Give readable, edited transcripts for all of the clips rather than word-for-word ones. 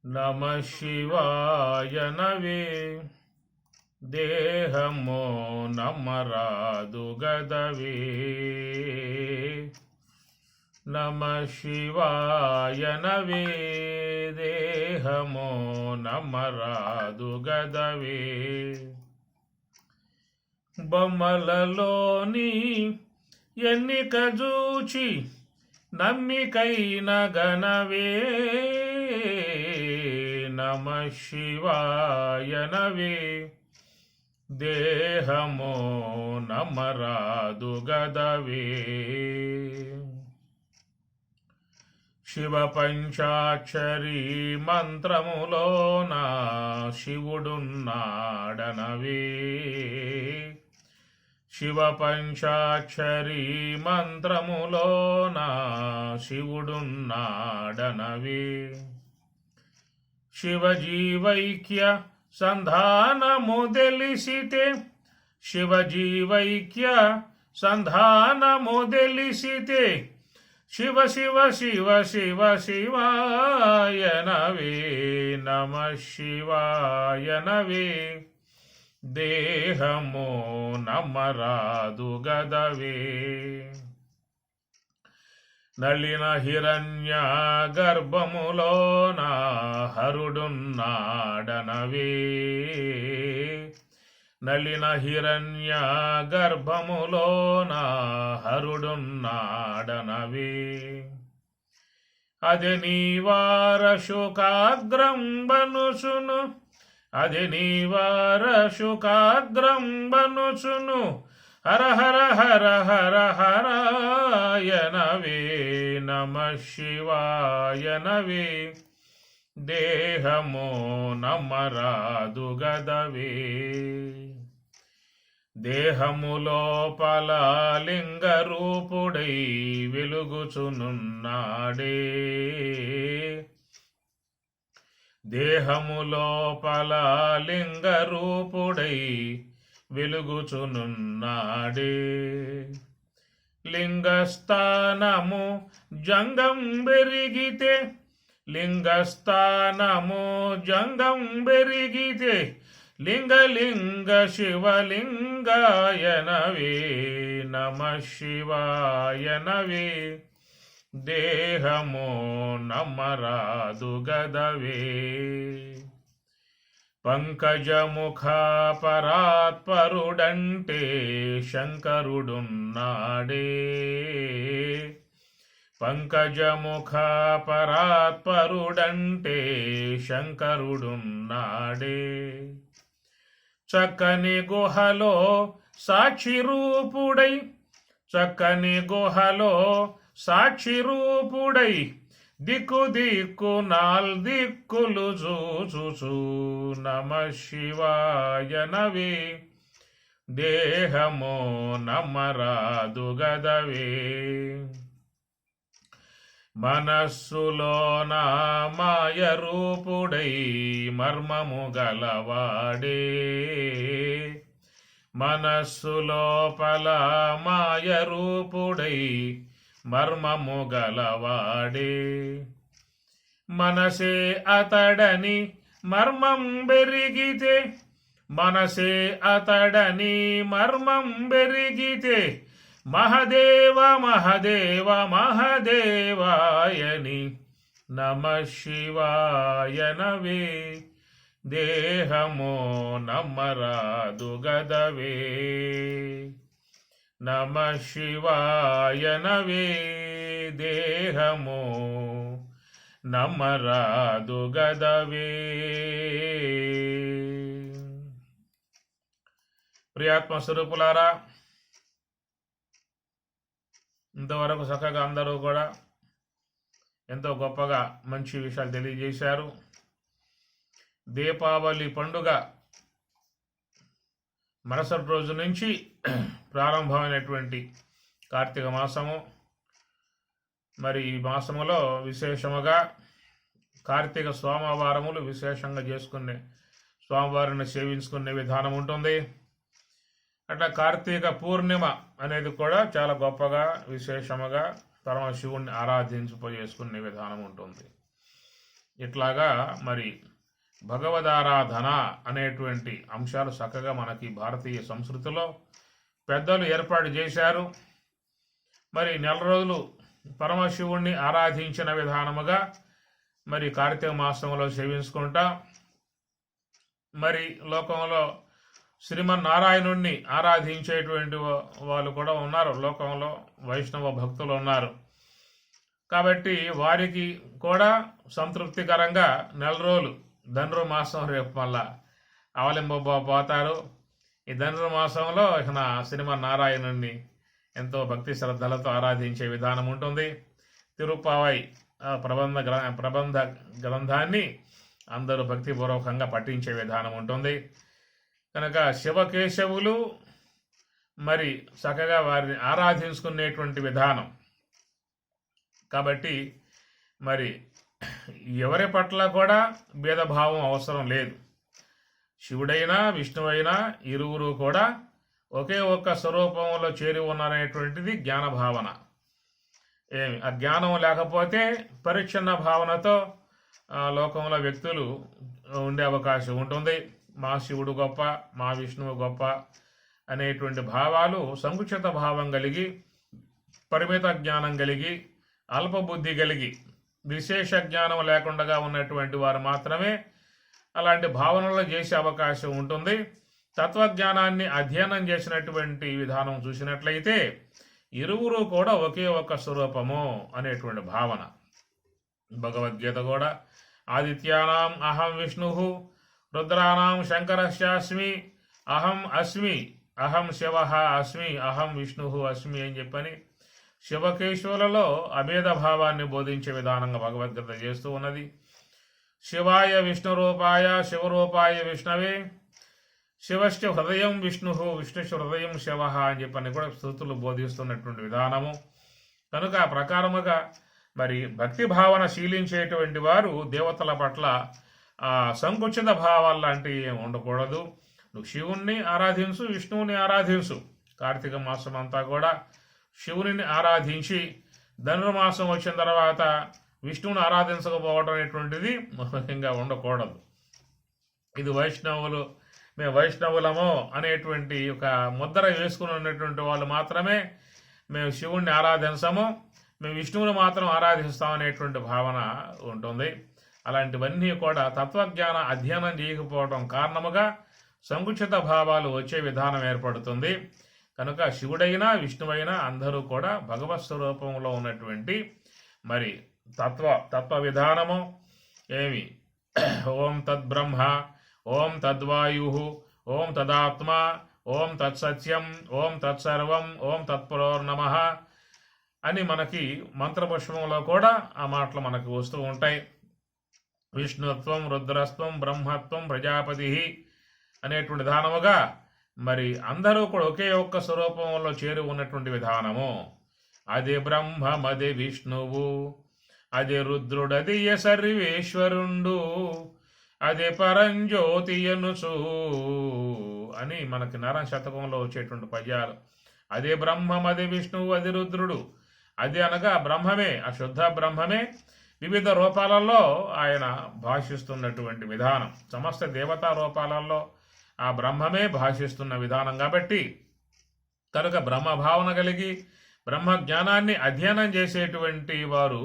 నమ శివాయనవే దేహమో నమ్మరాదు గదవే నమ శివాయనవే దేహమో నమ్మరాదు గదవే బొమ్మలలోని ఎన్నిక జూచి నమ్మికైన గణవే నమ శివాయనవే దేహమో నమ్మరాదు గదవే శివ పంచాక్షరీ మంత్రములోన శివుడున్నాడనవే శివ పంచాక్షరీ మంత్రములోన శివుడున్నాడనవే శివజీవైక్య సంధానము తెలిసితే శివజీవైక్య సంధానము తెలిసితే శివ శివ శివ శివ శివాయనవే నమ శివాయనవే దేహమో నమ్మరాదు గదవే నళిన హిరణ్య గర్భములోన హరుడున్నాడనవే నళిన హిరణ్య గర్భములోన హరుడున్నాడనవే అది నీవార శుకాగ్రంబనుసును అది నీవార శుకాగ్రంబనుసును హర హర హర హర హరాయనవే నమ శివాయనవే దేహమో నమ్మరాదు గదవే దేహములోపల లింగరూపుడై వెలుగుచునున్నాడే దేహములోపల లింగరూపుడై వెలుగుచునున్నాడే లింగస్థానము జంగం బెరిగితే లింగస్థానము జంగం బెరిగితే లింగలింగ శివలింగాయనవే నమ శివాయనవే దేహమో నమ్మరాదు గదవే పంకజముఖ పరాత్పరుడంటే శంకరుడున్నాడే పంకజముఖ పరాత్పరుడంటే శంకరుడున్నాడే చక్కని గుహలో సాక్షి రూపుడై చక్కని గుహలో సాక్షి రూపుడై దిక్కు దిక్కు నాల్దిక్కులు చూచు నమ శివాయనవే దేహమో నమ్మరాదు గదవే మనస్సులోన మాయ రూపుడై మర్మము గలవాడే మనస్సులోపల మాయ రూపుడై మర్మము గలవాడే మనసే అతడని మర్మం బెరిగితే మనసే అతడని మర్మం బెరిగితే మహదేవ మహదేవ మహదేవాయని నమ శివాయనవే దేహమో నమ్మరాదు గదవే నమ శివాయనవే దేహమో నమ్మరాదు గదవే ప్రియాత్మ స్వరూపులారా, ఇంతవరకు చక్కగా అందరూ కూడా ఎంతో గొప్పగా మంచి విషయాలు తెలియజేశారు. దీపావళి పండుగ మరుసటి రోజు నుంచి ప్రారంభమైనటువంటి కార్తీక మాసము. మరి ఈ మాసములో విశేషముగా కార్తీక సోమవారములు విశేషంగా చేసుకునే స్వామివారిని సేవించుకునే విధానం ఉంటుంది. అట్లా కార్తీక పూర్ణిమ అనేది కూడా చాలా గొప్పగా విశేషముగా పరమశివుణ్ణి ఆరాధించుకునే విధానం ఉంటుంది. ఇట్లాగా మరి భగవదారాధన అనేటువంటి అంశాలు చక్కగా మనకి భారతీయ సంస్కృతిలో పెద్దలు ఏర్పాటు చేశారు. మరి నెల రోజులు పరమశివుణ్ణి ఆరాధించిన విధానముగా మరి కార్తీక మాసంలో సేవించుకుంటా మరి లోకంలో శ్రీమన్నారాయణుణ్ణి ఆరాధించేటువంటి వాళ్ళు కూడా ఉన్నారు. లోకంలో వైష్ణవ భక్తులు ఉన్నారు. కాబట్టి వారికి కూడా సంతృప్తికరంగా నెల రోజులు ధనుర్మాసం రేపు మళ్ళా అవలింపబోతారు. ఈ ధనుర్మాసంలో ఇక శ్రీమన్నారాయణుణ్ణి ఎంతో భక్తి శ్రద్ధలతో ఆరాధించే విధానం ఉంటుంది. తిరుప్పావై ప్రబంధ గ్రంథాన్ని అందరూ భక్తిపూర్వకంగా పఠించే విధానం ఉంటుంది. కనుక శివకేశవులు మరి చక్కగా వారిని ఆరాధించుకునేటువంటి విధానం. కాబట్టి మరి ఎవరి పట్ల కూడా భేదభావం అవసరం లేదు. శివుడైనా విష్ణువైనా ఇరువురు కూడా ఒకే ఒక్క స్వరూపంలో చేరి ఉన్నారనేటువంటిది జ్ఞాన భావన. ఆ జ్ఞానం లేకపోతే పరిచ్ఛిన్న భావనతో లోకంలో వ్యక్తులు ఉండే అవకాశం ఉంటుంది. మా శివుడు గొప్ప, మా విష్ణువు గొప్ప అనేటువంటి భావాలు సంకుచిత భావం కలిగి, పరిమిత జ్ఞానం కలిగి, అల్పబుద్ధి కలిగి, విశేష జ్ఞానం లేకుండా ఉన్నటువంటి వారు మాత్రమే అలాంటి భావనలు చేసే అవకాశం ఉంటుంది. తత్వజ్ఞానాన్ని అధ్యయనం చేసినటువంటి విధానం చూసినట్లయితే ఇరువురు కూడా ఒకే ఒక్క స్వరూపము అనేటువంటి భావన. భగవద్గీత కూడా ఆదిత్యానాం అహం విష్ణు, రుద్రానాం శంకరస్యాస్మి, అహం అస్మి, అహం శివ అస్మి, అహం విష్ణు అస్మి అని చెప్పని శివకేశవులలో అభేద భావాన్ని బోధించే విధానంగా భగవద్గీత చేస్తూ ఉన్నది. శివాయ విష్ణు రూపాయ శివరూపాయ విష్ణవే, శివశ్చ హృదయం విష్ణు, విష్ణుశ్చ హృదయం శివ అని చెప్పని కూడా స్తుతులు బోధిస్తున్నటువంటి విధానము. కనుక ఆ ప్రకారముగా మరి భక్తి భావన శీలించేటువంటి వారు దేవతల పట్ల సంకుచిత భావాలు లాంటివి ఉండకూడదు. నువ్వు శివుణ్ణి ఆరాధించు, విష్ణువుని ఆరాధించు. కార్తీక మాసం అంతా కూడా శివుని ఆరాధించి ధనుర్మాసం వచ్చిన తర్వాత విష్ణువుని ఆరాధించకపోవడం అనేటువంటిది ముఖ్యంగా ఉండకూడదు. ఇది వైష్ణవులు, మేము వైష్ణవులము అనేటువంటి ఒక ముద్ర వేసుకుని ఉన్నటువంటి వాళ్ళు మాత్రమే మేము శివుణ్ణి ఆరాధించము, మేము విష్ణువుని మాత్రం ఆరాధిస్తాం అనేటువంటి భావన ఉంటుంది. అలాంటివన్నీ కూడా తత్వజ్ఞాన అధ్యయనం చేయకపోవడం కారణముగా సంకుచిత భావాలు వచ్చే విధానం ఏర్పడుతుంది. కనుక శివుడైనా విష్ణువైనా అందరూ కూడా భగవత్ స్వరూపంలో ఉన్నటువంటి మరి తత్వ విధానము ఏమి ఓం తద్బ్రహ్మ, ఓం తద్వాయు, ఓం తదాత్మ, ఓం తత్సత్యం, ఓం తత్సర్వం, ఓం తత్పురోర్నమః అని మనకి మంత్రపుష్పంలో కూడా ఆ మాటలు మనకు వస్తూ ఉంటాయి. విష్ణుత్వం, రుద్రత్వం, బ్రహ్మత్వం, ప్రజాపతి అనేటువంటి విధానముగా మరి అందరూ కూడా ఒకే ఒక్క స్వరూపంలో చేరి ఉన్నటువంటి విధానము. అదే బ్రహ్మం, అదే విష్ణువు, అదే రుద్రుడు, అదే సర్వేశ్వరుండు, అదే పరంజ్యోతి అనుచు అని మనకి నారాయణ శతకంలో వచ్చేటువంటి పద్యాలు. అదే బ్రహ్మం, అదే విష్ణువు, అదే రుద్రుడు. అది అనగా బ్రహ్మమే, ఆ శుద్ధ బ్రహ్మమే వివిధ రూపాలలో ఆయన భాషిస్తున్నటువంటి విధానం. సమస్త దేవతా రూపాలలో ఆ బ్రహ్మమే భాషిస్తున్న విధానం. కాబట్టి కనుక బ్రహ్మ భావన కలిగి బ్రహ్మ జ్ఞానాన్ని అధ్యయనం చేసేటువంటి వారు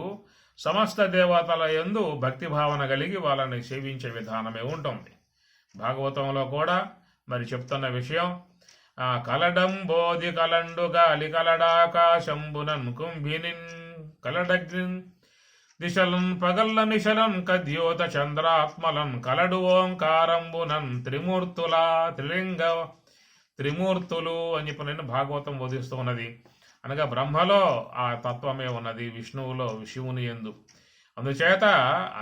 సమస్త దేవతల యందు భక్తి భావన కలిగి వాళ్ళని సేవించే విధానమే ఉంటుంది. భాగవతంలో కూడా మరి చెప్తున్న విషయం, కలడం బోధి కలండు గాలి కలడాకాశంబునన్ కుంభినిన్ కలడగ్నిన్ దిశలన్ పగల్ల నిశలన్ కద్యోత చంద్రాత్మలన్ కలడు ఓంకారంబునన్ త్రిమూర్తులు అని చెప్పి నేను భాగవతం బోధిస్తూ ఉన్నది. అనగా బ్రహ్మలో ఆ తత్వమే ఉన్నది, విష్ణువులో శివుని యందు. అందుచేత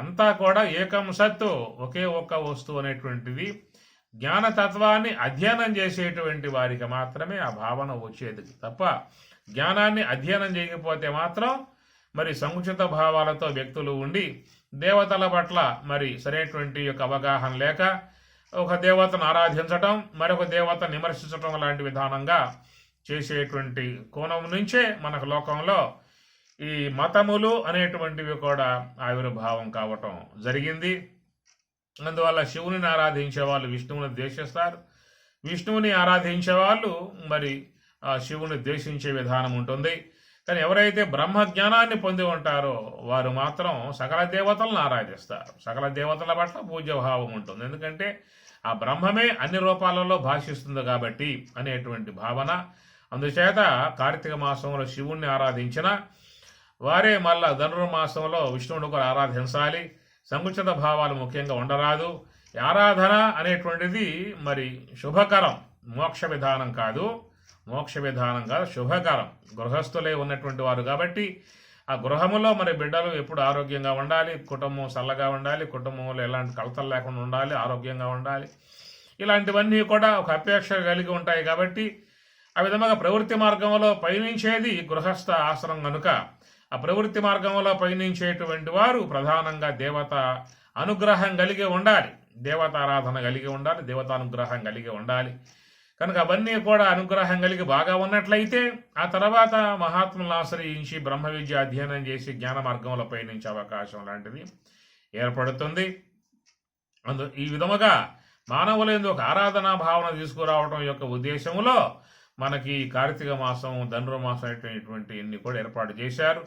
అంతా కూడా ఏకం సత్తు, ఒకే ఒక్క వస్తువు అనేటువంటిది జ్ఞానతత్వాన్ని అధ్యయనం చేసేటువంటి వారికి మాత్రమే ఆ భావన వచ్చేది తప్ప జ్ఞానాన్ని అధ్యయనం చేయకపోతే మాత్రం మరి సంకుచిత భావాలతో వ్యక్తులు ఉండి దేవతల పట్ల మరి సరైనటువంటి యొక్క అవగాహన లేక ఒక దేవతను ఆరాధించటం, మరొక దేవతను విమర్శించటం లాంటి విధానంగా చేసేటువంటి కోణం నుంచే మనకు లోకంలో ఈ మతములు అనేటువంటివి కూడా ఆవిర్భావం కావటం జరిగింది. అందువల్ల శివుని ఆరాధించే వాళ్ళు విష్ణువుని ద్వేషిస్తారు, విష్ణువుని ఆరాధించే వాళ్ళు మరి ఆ శివుని ద్వేషించే విధానం ఉంటుంది. కానీ ఎవరైతే బ్రహ్మ జ్ఞానాన్ని పొంది ఉంటారో వారు మాత్రం సకల దేవతలను ఆరాధిస్తారు, సకల దేవతల పట్ల పూజ్యభావం ఉంటుంది. ఎందుకంటే ఆ బ్రహ్మమే అన్ని రూపాలలో భాషిస్తుంది కాబట్టి అనేటువంటి భావన. అందుచేత కార్తీక మాసంలో శివుణ్ణి ఆరాధించిన వారే మళ్ళా ధనుర్మాసంలో విష్ణువుని కూడా ఆరాధించాలి. సంకుచిత భావాలు ముఖ్యంగా ఉండరాదు. ఆరాధన అనేటువంటిది మరి శుభకరం, మోక్ష విధానం కాదు, శుభకరం. గృహస్థులే ఉన్నటువంటి వారు కాబట్టి ఆ గృహములో మరి బిడ్డలు ఎప్పుడు ఆరోగ్యంగా ఉండాలి, కుటుంబం చల్లగా ఉండాలి, కుటుంబంలో ఎలాంటి కలతలు లేకుండా ఉండాలి, ఆరోగ్యంగా ఉండాలి. ఇలాంటివన్నీ కూడా ఒక అపేక్ష కలిగి ఉంటాయి కాబట్టి ఆ విధంగా ప్రవృత్తి మార్గంలో పయనించేది గృహస్థ ఆశ్రమం కనుక ఆ ప్రవృత్తి మార్గంలో పయనించేటువంటి వారు ప్రధానంగా దేవత అనుగ్రహం కలిగి ఉండాలి, దేవతారాధన కలిగి ఉండాలి, దేవతానుగ్రహం కలిగి ఉండాలి. కనుక అవన్నీ కూడా అనుగ్రహం కలిగి బాగా ఉన్నట్లయితే ఆ తర్వాత మహాత్ములను ఆశ్రయించి బ్రహ్మ విద్య అధ్యయనం చేసి జ్ఞాన మార్గంలో పయనించే అవకాశం లాంటిది ఏర్పడుతుంది. ఈ విధముగా మానవులందు ఒక ఆరాధనా భావన తీసుకురావడం యొక్క ఉద్దేశంలో మనకి కార్తీక మాసం, ధనుర్మాసం అనేటువంటి ఇన్ని కూడా ఏర్పాటు చేశారు.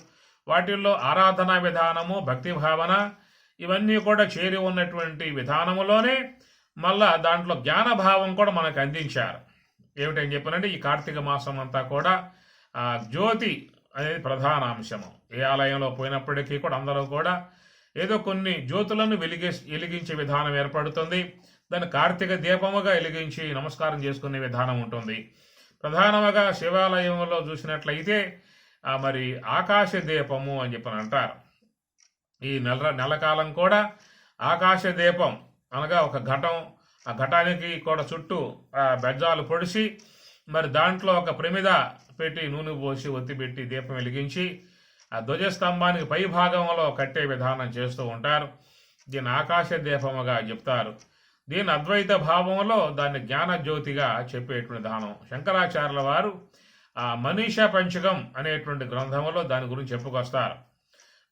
వాటిల్లో ఆరాధనా విధానము, భక్తి భావన ఇవన్నీ కూడా చేరి ఉన్నటువంటి విధానములోనే మళ్ళా దాంట్లో జ్ఞానభావం కూడా మనకు అందించారు. ఏమిటని చెప్పానంటే ఈ కార్తీక మాసం అంతా కూడా జ్యోతి అనేది ప్రధాన అంశము. ఏ ఆలయంలో పోయినప్పటికీ కూడా అందరూ కూడా ఏదో కొన్ని జ్యోతులను వెలిగించే విధానం ఏర్పడుతుంది. దాన్ని కార్తీక దీపముగా వెలిగించి నమస్కారం చేసుకునే విధానం ఉంటుంది. ప్రధానముగా శివాలయంలో చూసినట్లయితే మరి ఆకాశ దీపము అని చెప్పని అంటారు. ఈ నెలకాలం కూడా ఆకాశ దీపం అనగా ఒక ఘటం, ఆ ఘటానికి కూడా చుట్టూ బెజ్జాలు పొడిచి మరి దాంట్లో ఒక ప్రమిద పెట్టి నూనె పోసి ఒత్తి పెట్టి దీపం వెలిగించి ఆ ధ్వజస్తంభానికి పై భాగంలో కట్టే విధానం చేస్తూ ఉంటారు. దీన్ని ఆకాశ దీపముగా చెప్తారు. దీని అద్వైత భావంలో దాన్ని జ్ఞాన జ్యోతిగా చెప్పేటువంటి విధానం. శంకరాచార్యుల వారు ఆ మనీషా పంచకం అనేటువంటి గ్రంథంలో దాని గురించి చెప్పుకొస్తారు.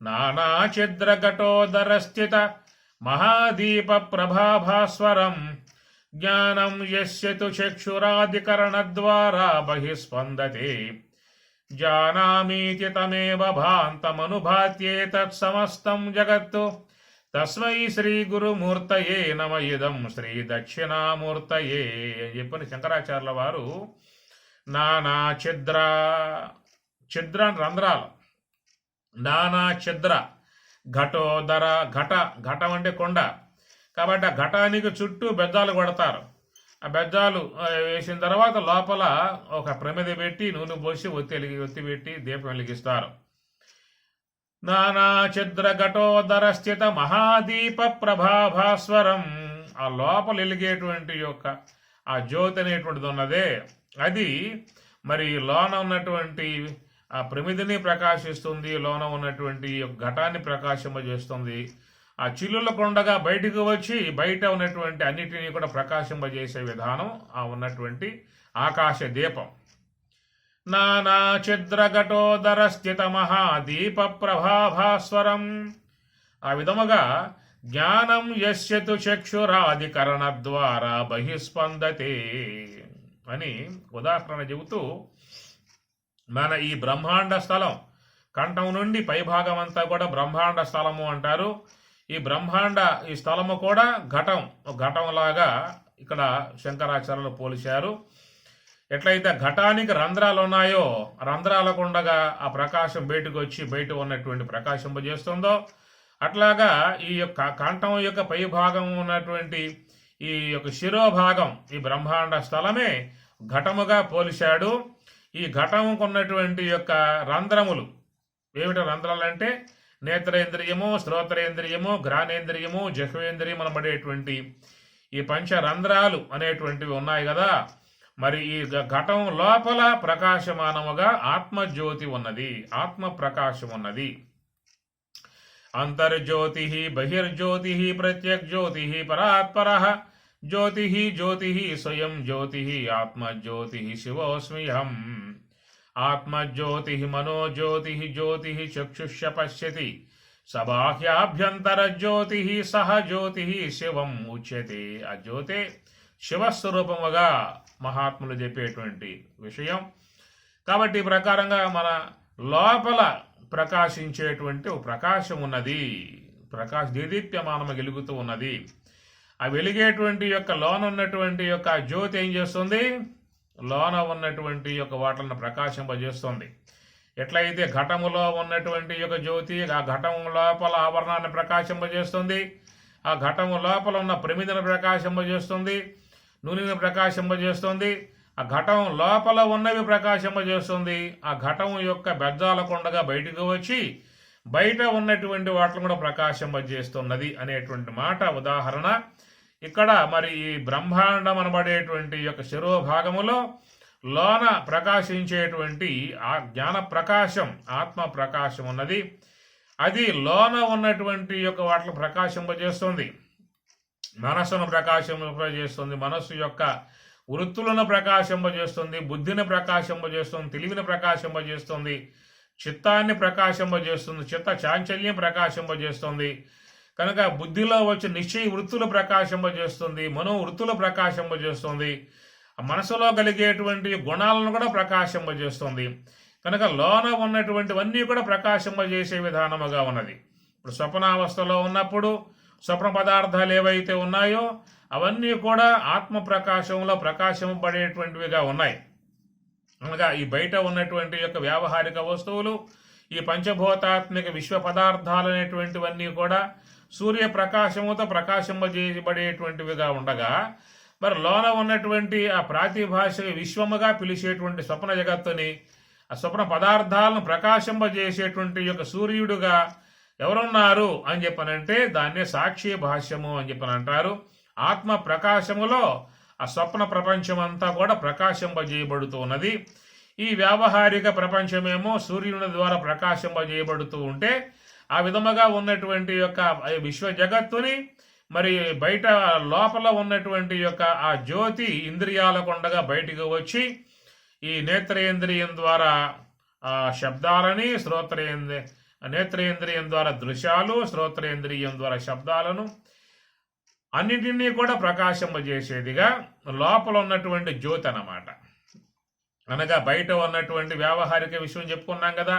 నానా ఛిద్ర ఘటోదర స్థిత మహాదీప ప్రభాభాస్వరం జ్ఞానం యస్యతు చక్షురాదికరణ ద్వారా బహిస్పందతే జానామీతి తమేవ భాంతమనుభాత్యే తత్సమస్తం జగత్తు తస్మై శ్రీ గురుమూర్తయే నమ ఇదం శ్రీ దక్షిణామూర్తయే అని చెప్పని శంకరాచార్యుల వారు నానా ఛిద్ర రంధ్రాలు, నానా ఛిద్ర ఘటోదర ఘటం అంటే కొండ కాబట్టి ఆ ఘటానికి చుట్టూ బెజ్జాలు కొడతారు. ఆ బెజ్జాలు వేసిన తర్వాత లోపల ఒక ప్రమిద పెట్టి నూనె పోసి ఒత్తి పెట్టి దీపం వెలిగిస్తారు. నానా ఛిద్ర ఘటోదర స్థిత మహాదీప ప్రభాభాస్వరం ఆ లోపల వెలిగేటువంటి యొక్క ఆ జ్యోతి అనేటువంటిది ఉన్నదే అది మరి లోన ఉన్నటువంటి ఆ ప్రమిదిని ప్రకాశిస్తుంది, లోన ఉన్నటువంటి ఘటాన్ని ప్రకాశింపజేస్తుంది. ఆ చిల్లుల కొండగా బయటకు వచ్చి బయట ఉన్నటువంటి అన్నిటినీ కూడా ప్రకాశింపజేసే విధానం ఆ ఉన్నటువంటి ఆకాశ దీపం. నానా ఛిద్ర ఘటోదర స్థిత మహాదీప ప్రభాభాస్వరం ఆ విధముగా జ్ఞానం యస్యతు చక్షురాదికరణ ద్వారా బహిస్పందతే అని ఉదాహరణ చెబుతూ మన ఈ బ్రహ్మాండ స్థలం కంఠం నుండి పైభాగం అంతా కూడా బ్రహ్మాండ స్థలము అంటారు. ఈ స్థలము కూడా ఘటంలాగా ఇక్కడ శంకరాచార్యులు పోల్చారు. ఎట్లయితే ఘటానికి రంధ్రాలు ఉన్నాయో రంధ్రాలకు ఉండగా ఆ ప్రకాశం బయటకు వచ్చి బయట ఉన్నటువంటి ప్రకాశింపజేస్తుందో అట్లాగా ఈ యొక్క కంఠం యొక్క పై భాగం ఉన్నటువంటి ఈ యొక్క శిరోభాగం ఈ బ్రహ్మాండ స్థలమే ఘటముగా పోల్చాడు. ఈ ఘటముకు ఉన్నటువంటి యొక్క రంధ్రములు ఏమిటి? రంధ్రాలు అంటే నేత్రేంద్రియము, శ్రోత్రేంద్రియము, ఘ్రాణేంద్రియము, జహ్వేంద్రియం అనబడేటువంటి ఈ పంచరంధ్రాలు అనేటువంటివి ఉన్నాయి కదా. మరి ఈ ఘటం లోపల ప్రకాశమానముగా ఆత్మజ్యోతి ఉన్నది, ఆత్మ ప్రకాశం ఉన్నది. అంతర్జ్యోతి బహిర్జ్యోతి ప్రత్యగ్జ్యోతి పరాత్పర జ్యోతి జ్యోతి స్వయం జ్యోతి ఆత్మజ్యోతి శివోస్మ్యహం. ఆత్మజ్యోతి మనోజ్యోతి జ్యోతి చక్షుష్య పశ్యతి సబాహ్యాభ్యంతర జ్యోతి సహ జ్యోతి శివం ఉచ్యతే. ఆ జ్యోతే శివస్వరూపముగా మహాత్ములు చెప్పేటువంటి విషయం. కాబట్టి ఈ ప్రకారంగా మన లోపల ప్రకాశించేటువంటి ఒక ప్రకాశం ఉన్నది, దేదీప్యమానము వెలుగుతూ ఉన్నది. ఆ వెలిగేటువంటి యొక్క లోన ఉన్నటువంటి యొక్క జ్యోతి ఏం చేస్తుంది, లోన ఉన్నటువంటి యొక్క వాటిని ప్రకాశింపజేస్తుంది. ఎట్లయితే ఘటములో ఉన్నటువంటి యొక్క జ్యోతి ఆ ఘటము లోపల ఆవరణాన్ని ప్రకాశింపజేస్తుంది, ఆ ఘటము లోపల ఉన్న ప్రమిదను ప్రకాశింపజేస్తుంది, నూనెను ప్రకాశింపజేస్తుంది, ఆ ఘటం లోపల ఉన్నవి ప్రకాశింపజేస్తుంది, ఆ ఘటం యొక్క బెజ్జాల కొండగా బయటకు వచ్చి బయట ఉన్నటువంటి వాటిని కూడా ప్రకాశింపజేస్తున్నది అనేటువంటి మాట ఉదాహరణ. ఇక్కడ మరి ఈ బ్రహ్మాండం అనబడేటువంటి యొక్క శిరోభాగములో లోన ప్రకాశించేటువంటి ఆ జ్ఞాన ప్రకాశం, ఆత్మ ప్రకాశం ఉన్నది. అది లోన ఉన్నటువంటి యొక్క వాటిని ప్రకాశింపజేస్తుంది, మనస్సును ప్రకాశింపజేస్తుంది, మనస్సు యొక్క వృత్తులను ప్రకాశింపజేస్తుంది, బుద్ధిని ప్రకాశింపజేస్తుంది, తెలివిని ప్రకాశింపజేస్తుంది, చిత్తాన్ని ప్రకాశింపజేస్తుంది, చిత్త చాంచల్యం ప్రకాశింపజేస్తుంది. కనుక బుద్ధిలో వచ్చే నిశ్చయ వృత్తులు ప్రకాశింపజేస్తుంది, మనో వృత్తులు ప్రకాశింపజేస్తుంది, మనసులో కలిగేటువంటి గుణాలను కూడా ప్రకాశింపజేస్తుంది. కనుక లోన ఉన్నటువంటివన్నీ కూడా ప్రకాశింపజేసే విధానముగా ఉన్నది. ఇప్పుడు స్వప్నావస్థలో ఉన్నప్పుడు స్వప్న పదార్థాలు ఏవైతే ఉన్నాయో అవన్నీ కూడా ఆత్మ ప్రకాశంలో ప్రకాశింపబడేటువంటివిగా ఉన్నాయి. అనగా ఈ బయట ఉన్నటువంటి యొక్క వ్యావహారిక వస్తువులు, ఈ పంచభూతాత్మిక విశ్వ పదార్థాలు అనేటువంటివన్నీ కూడా సూర్య ప్రకాశముతో ప్రకాశింపజేయబడేటువంటివిగా ఉండగా, మరి లోన ఉన్నటువంటి ఆ ప్రాతిభాషిక విశ్వముగా పిలిచేటువంటి స్వప్న జగత్తుని, ఆ స్వప్న పదార్థాలను ప్రకాశింపజేసేటువంటి యొక్క సూర్యుడుగా ఎవరున్నారు అని చెప్పనంటే దాన్నే సాక్షి భాష్యము అని చెప్పనంటారు. ఆత్మ ప్రకాశములో ఆ స్వప్న ప్రపంచమంతా కూడా ప్రకాశింపజేయబడుతూ ఉన్నది. ఈ వ్యావహారిక ప్రపంచమేమో సూర్యుని ద్వారా ప్రకాశింపజేయబడుతూ ఉంటే ఆ విధముగా ఉన్నటువంటి యొక్క విశ్వ జగత్తుని మరి బయట లోపల ఉన్నటువంటి యొక్క ఆ జ్యోతి ఇంద్రియాలకు ఉండగా బయటికి వచ్చి ఈ నేత్రేంద్రియం ద్వారా శబ్దాలని, నేత్రేంద్రియం ద్వారా దృశ్యాలు, శ్రోత్రేంద్రియం ద్వారా శబ్దాలను అన్నింటినీ కూడా ప్రకాశింపజేసేదిగా లోపల ఉన్నటువంటి జ్యోతి అన్నమాట. అనగా బయట ఉన్నటువంటి వ్యావహారిక విషయం చెప్పుకున్నాం కదా,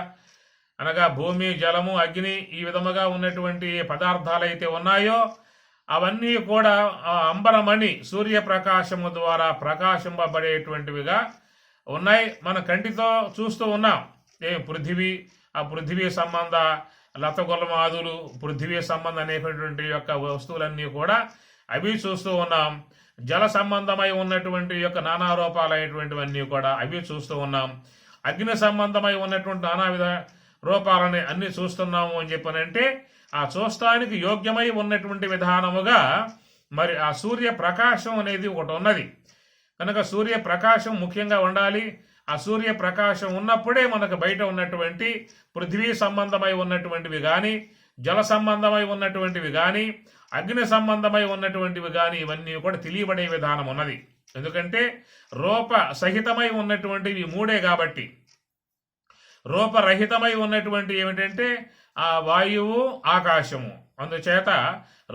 అనగా భూమి, జలము, అగ్ని ఈ విధముగా ఉన్నటువంటి పదార్థాలు అయితే ఉన్నాయో అవన్నీ కూడా అంబరమణి సూర్యప్రకాశము ద్వారా ప్రకాశింపబడేటువంటివిగా ఉన్నాయి. మన కంటితో చూస్తూ ఉన్నాం. పృథివీ, ఆ పృథివీ సంబంధ లతగొలమాదులు, పృథివీ సంబంధం అనేటువంటి యొక్క వస్తువులన్నీ కూడా అవి చూస్తూ ఉన్నాం. జల సంబంధమై ఉన్నటువంటి యొక్క నానా రూపాలైనటువంటివన్నీ కూడా అవి చూస్తూ ఉన్నాం. అగ్ని సంబంధమై ఉన్నటువంటి నానావిధ రూపాలని అన్ని చూస్తున్నాము అని చెప్పనంటే ఆ చూస్తానికి యోగ్యమై ఉన్నటువంటి విధానముగా మరి ఆ సూర్య ప్రకాశం అనేది ఒకటి ఉన్నది. కనుక సూర్య ప్రకాశం ముఖ్యంగా ఉండాలి. ఆ సూర్య ప్రకాశం ఉన్నప్పుడే మనకు బయట ఉన్నటువంటి పృథ్వీ సంబంధమై ఉన్నటువంటివి కానీ, జల సంబంధమై ఉన్నటువంటివి కానీ, అగ్ని సంబంధమై ఉన్నటువంటివి కానీ ఇవన్నీ కూడా తెలియబడే విధానం ఉన్నది. ఎందుకంటే రూప సహితమై ఉన్నటువంటివి మూడే కాబట్టి. రూపరహితమై ఉన్నటువంటి ఏమిటంటే ఆ వాయువు, ఆకాశము. అందుచేత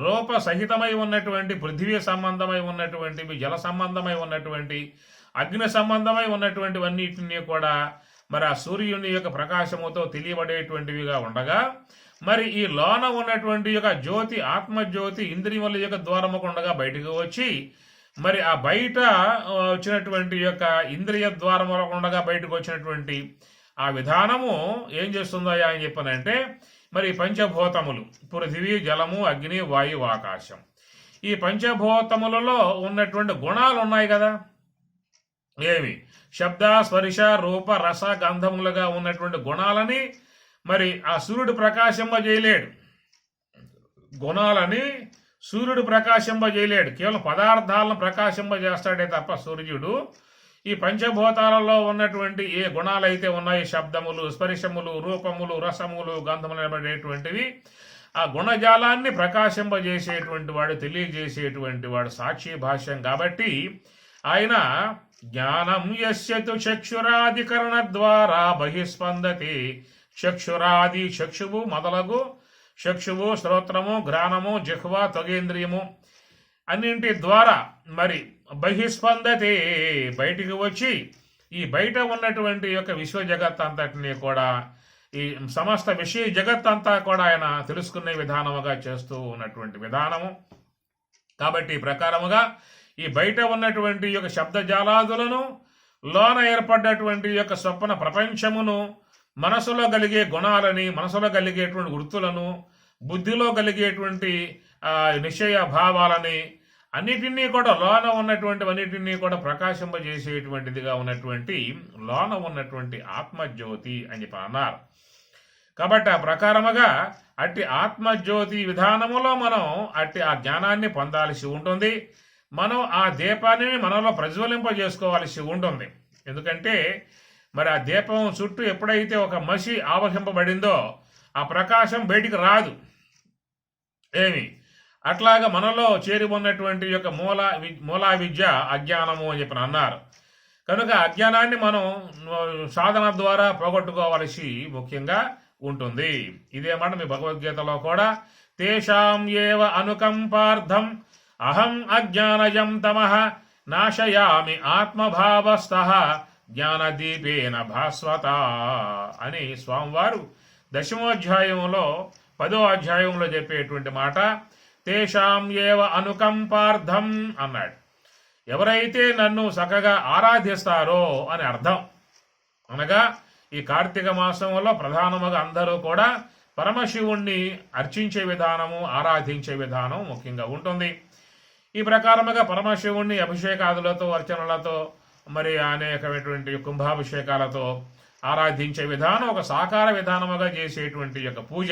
రూప సహితమై ఉన్నటువంటి పృథివీ సంబంధమై ఉన్నటువంటివి, జల సంబంధమై ఉన్నటువంటి, అగ్ని సంబంధమై ఉన్నటువంటివన్నిటినీ కూడా మరి ఆ సూర్యుని యొక్క ప్రకాశముతో తెలియబడేటువంటివిగా ఉండగా, మరి ఈ లోన ఉన్నటువంటి యొక్క జ్యోతి, ఆత్మజ్యోతి ఇంద్రియముల యొక్క ద్వారముకు ఉండగా బయటకు వచ్చి మరి ఆ బయట వచ్చినటువంటి యొక్క ఇంద్రియ ద్వారముల ఉండగా బయటకు వచ్చినటువంటి ఆ విధానము ఏం చేస్తుందో అని చెప్పనంటే మరి పంచభూతములు పృథివీ, జలము, అగ్ని, వాయువు, ఆకాశం ఈ పంచభూతములలో ఉన్నటువంటి గుణాలు ఉన్నాయి కదా. ఏవి? శబ్ద, స్పర్శ, రూప, రస, గంధములుగా ఉన్నటువంటి గుణాలని మరి ఆ సూర్యుడు ప్రకాశింపజేయలేడు. గుణాలని సూర్యుడు ప్రకాశింపజేయలేడు. కేవలం పదార్థాలను ప్రకాశింపజేస్తాడే తప్ప సూర్యుడు ఈ పంచభూతాలలో ఉన్నటువంటి ఏ గుణాలైతే ఉన్నాయో శబ్దములు, స్పర్శములు, రూపములు, రసములు, గంధములు అనబడేటువంటివి ఆ గుణజాలాన్ని ప్రకాశింపజేసేటువంటి వాడు, తెలియజేసేటువంటి వాడు సాక్షి భాష్యం కాబట్టి ఆయన జ్ఞానం యస్యతు చక్షురాధికరణ ద్వారా బహిస్పందతి. చక్షురాది చక్షువు మొదలగు చక్షువు, శ్రోత్రము, ఘ్రాణము, జిహ్వ, త్వగేంద్రియము అన్నింటి ద్వారా మరి బహిస్పందతి బయటికి వచ్చి ఈ బయట ఉన్నటువంటి యొక్క విశ్వ జగత్ అంతటినీ కూడా ఈ సమస్త విషయ జగత్ కూడా ఆయన తెలుసుకునే విధానముగా చేస్తూ ఉన్నటువంటి విధానము. కాబట్టి ఈ ప్రకారముగా ఈ బయట ఉన్నటువంటి యొక్క శబ్దజాలాదులను, లోన ఏర్పడ్డటువంటి యొక్క స్వప్న ప్రపంచమును, మనసులో కలిగే గుణాలని, మనసులో కలిగేటువంటి వృత్తులను, బుద్ధిలో కలిగేటువంటి నిశ్చయ భావాలని అన్నిటినీ కూడా లోన ఉన్నటువంటివన్నిటినీ కూడా ప్రకాశింపజేసేటువంటిదిగా ఉన్నటువంటి లోన ఉన్నటువంటి ఆత్మజ్యోతి అని చెప్పి అన్నారు. కాబట్టి ఆ ప్రకారముగా అట్టి ఆత్మజ్యోతి విధానములో మనం అట్టి ఆ జ్ఞానాన్ని పొందాల్సి ఉంటుంది. మనం ఆ దీపాన్ని మనలో ప్రజ్వలింపజేసుకోవాల్సి ఉంటుంది. ఎందుకంటే మరి ఆ దీపం చుట్టూ ఎప్పుడైతే ఒక మసి ఆవహింపబడిందో ఆ ప్రకాశం బయటికి రాదు. అట్లాగా మనలో చేరి ఉన్నటువంటి యొక్క మూలా విద్య అజ్ఞానము అని చెప్పి అన్నారు. కనుక అజ్ఞానాన్ని మనం సాధన ద్వారా పోగొట్టుకోవలసి ముఖ్యంగా ఉంటుంది. ఇదే మాట మీ భగవద్గీతలో కూడా తేషాం ఏవ అనుకంపార్థం అహం అజ్ఞానజం తమః నాశయామి ఆత్మభావస్థః జ్ఞానదీపేన భాస్వత అని స్వామివారు 10వ అధ్యాయంలో 10వ అధ్యాయంలో చెప్పేటువంటి మాట తేషాం ఏవ అనుకంపార్థం అన్నాడు. ఎవరైతే నన్ను చక్కగా ఆరాధిస్తారో అని అర్థం. అనగా ఈ కార్తీక మాసంలో ప్రధానముగా అందరూ కూడా పరమశివుణ్ణి అర్చించే విధానము, ఆరాధించే విధానం ముఖ్యంగా ఉంటుంది. ఈ ప్రకారముగా పరమశివుణ్ణి అభిషేకాదులతో, అర్చనలతో, మరి అనేకమైనటువంటి కుంభాభిషేకాలతో ఆరాధించే విధానం ఒక సాకార విధానముగా చేసేటువంటి యొక్క పూజ.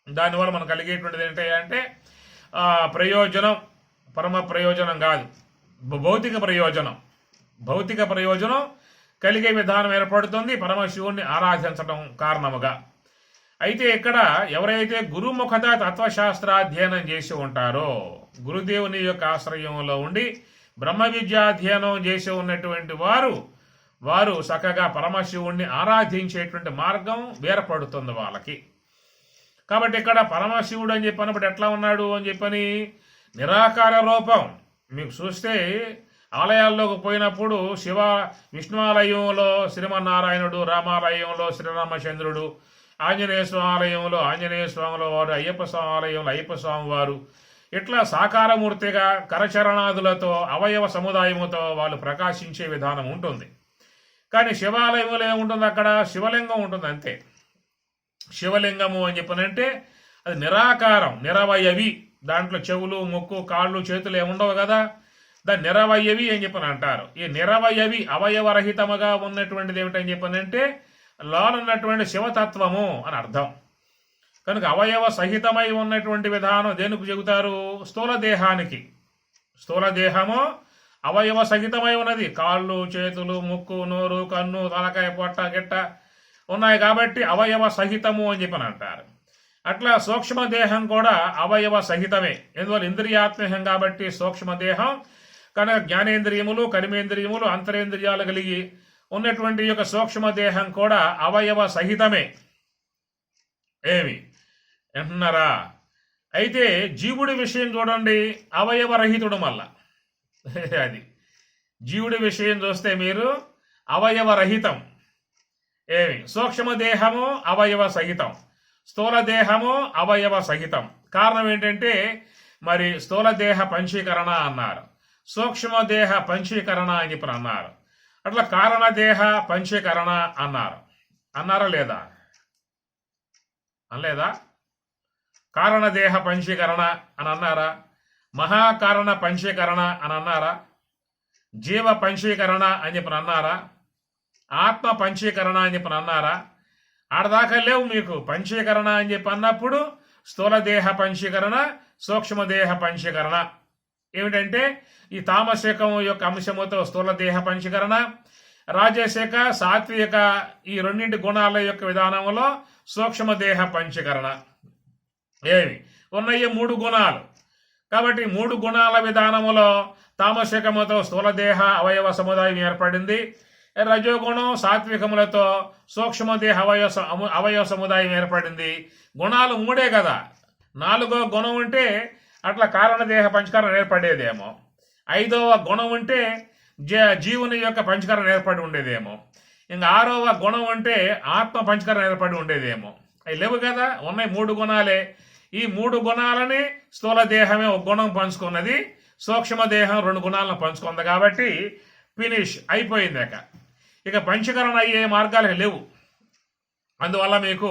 దానివల్ల మనకు కలిగేటువంటిది ఏంటంటే ప్రయోజనం పరమ ప్రయోజనం కాదు, భౌతిక ప్రయోజనం. భౌతిక ప్రయోజనం కలిగే విధానం ఏర్పడుతుంది పరమశివుణ్ణి ఆరాధించడం కారణముగా. అయితే ఇక్కడ ఎవరైతే గురుముఖత తత్వశాస్త్రాధ్యయనం చేసి ఉంటారో, గురుదేవుని యొక్క ఆశ్రయంలో ఉండి బ్రహ్మ విద్యాధ్యయనం చేసి ఉన్నటువంటి వారు చక్కగా పరమశివుణ్ణి ఆరాధించేటువంటి మార్గం ఏర్పడుతుంది వాళ్ళకి. కాబట్టి ఇక్కడ పరమశివుడు అని చెప్పినప్పుడు ఎట్లా ఉన్నాడు అని చెప్పని నిరాకార రూపం. మీకు చూస్తే ఆలయాల్లోకి పోయినప్పుడు విష్ణువాలయంలో శ్రీమన్నారాయణుడు, రామాలయంలో శ్రీరామచంద్రుడు, ఆంజనేయ స్వామి ఆలయంలో ఆంజనేయ స్వాముల వారు, అయ్యప్ప స్వామి ఆలయంలో అయ్యప్ప స్వామి వారు, ఇట్లా సాకారమూర్తిగా కరచరణాదులతో అవయవ సముదాయముతో వాళ్ళు ప్రకాశించే విధానం ఉంటుంది. కానీ శివాలయంలో ఏముంటుంది? అక్కడ శివలింగం ఉంటుంది అంతే. శివలింగము అని చెప్పనంటే అది నిరాకారం, నిరవయవి. దాంట్లో చెవులు, ముక్కు, కాళ్ళు, చేతులు ఏముండవు కదా, దాన్ని నిరవయవి అని చెప్పని అంటారు. ఈ నిరవయవి అవయవరహితముగా ఉన్నటువంటిది ఏమిటని చెప్పనంటే లోనున్నటువంటి శివతత్వము అని అర్థం. కనుక అవయవ సహితమై ఉన్నటువంటి విధానం దేనికి చెబుతారు? స్థూల దేహానికి. స్థూల దేహము అవయవ సహితమై ఉన్నది. కాళ్ళు, చేతులు, ముక్కు, నోరు, కన్ను, తలకాయ, పొట్ట, గిట్ట ఉన్నాయి కాబట్టి అవయవ సహితము అని చెప్పని అంటారు. అట్లా సూక్ష్మదేహం కూడా అవయవ సహితమే. ఎందువల్ల ఇంద్రియాత్మకం కాబట్టి సూక్ష్మదేహం. కనుక జ్ఞానేంద్రియములు, కర్మేంద్రియములు, అంతరేంద్రియాలు కలిగి ఉన్నటువంటి యొక్క సూక్ష్మదేహం కూడా అవయవ సహితమే. అంటున్నారా? అయితే జీవుడి విషయం చూడండి, అవయవరహితుడు. మళ్ళా అది జీవుడి విషయం చూస్తే మీరు అవయవరహితం. సూక్ష్మదేహము అవయవ సహితం, స్థూల దేహము అవయవ సహితం. కారణం ఏంటంటే మరి స్థూల దేహ పంచీకరణ అన్నారు, సూక్ష్మదేహ పంచీకరణ అని చెప్పి అన్నారు. అట్లా కారణదేహ పంచీకరణ అన్నారా లేదా? అనలేదా? కారణదేహ పంచీకరణ అని అన్నారా? మహాకారణ పంచీకరణ అని అన్నారా? జీవ పంచీకరణ అని చెప్పి అన్నారా? ఆత్మ పంచీకరణ అని చెప్పి అన్నారా? ఆడదాకా లేవు మీకు. పంచీకరణ అని చెప్పి అన్నప్పుడు స్థూలదేహ పంచీకరణ, సూక్ష్మదేహ పంచీకరణ. ఏమిటంటే ఈ తామసికం యొక్క అంశముతో స్థూలదేహ పంచీకరణ, రాజసిక, సాత్విక ఈ రెండింటి గుణాల యొక్క విధానంలో సూక్ష్మదేహ పంచీకరణ. ఉన్నాయి 3 గుణాలు. కాబట్టి 3 గుణాల విధానములో తామసికముతో స్థూలదేహ అవయవ సముదాయం ఏర్పడింది. రజోగుణం సాత్వికములతో సూక్ష్మదేహ అవయవ సముదాయం ఏర్పడింది. గుణాలు 3 కదా, 4వ గుణం ఉంటే అట్లా కారణదేహ పంచకరణ ఏర్పడేదేమో, 5వ గుణం ఉంటే జీవుని యొక్క పంచకరణ ఏర్పడి ఉండేదేమో, ఇంకా 6వ గుణం ఉంటే ఆత్మ పంచకరణ ఏర్పడి ఉండేదేమో. అవి లేవు కదా, ఉన్నాయి 3 గుణాలే. ఈ 3 గుణాలని స్థూల దేహమే ఒక గుణం పంచుకున్నది, సూక్ష్మదేహం 2 గుణాలను పంచుకుంది. కాబట్టి ఫినిష్ అయిపోయింది. ఇక పంచకరణ అయ్యే మార్గాలు లేవు. అందువల్ల మీకు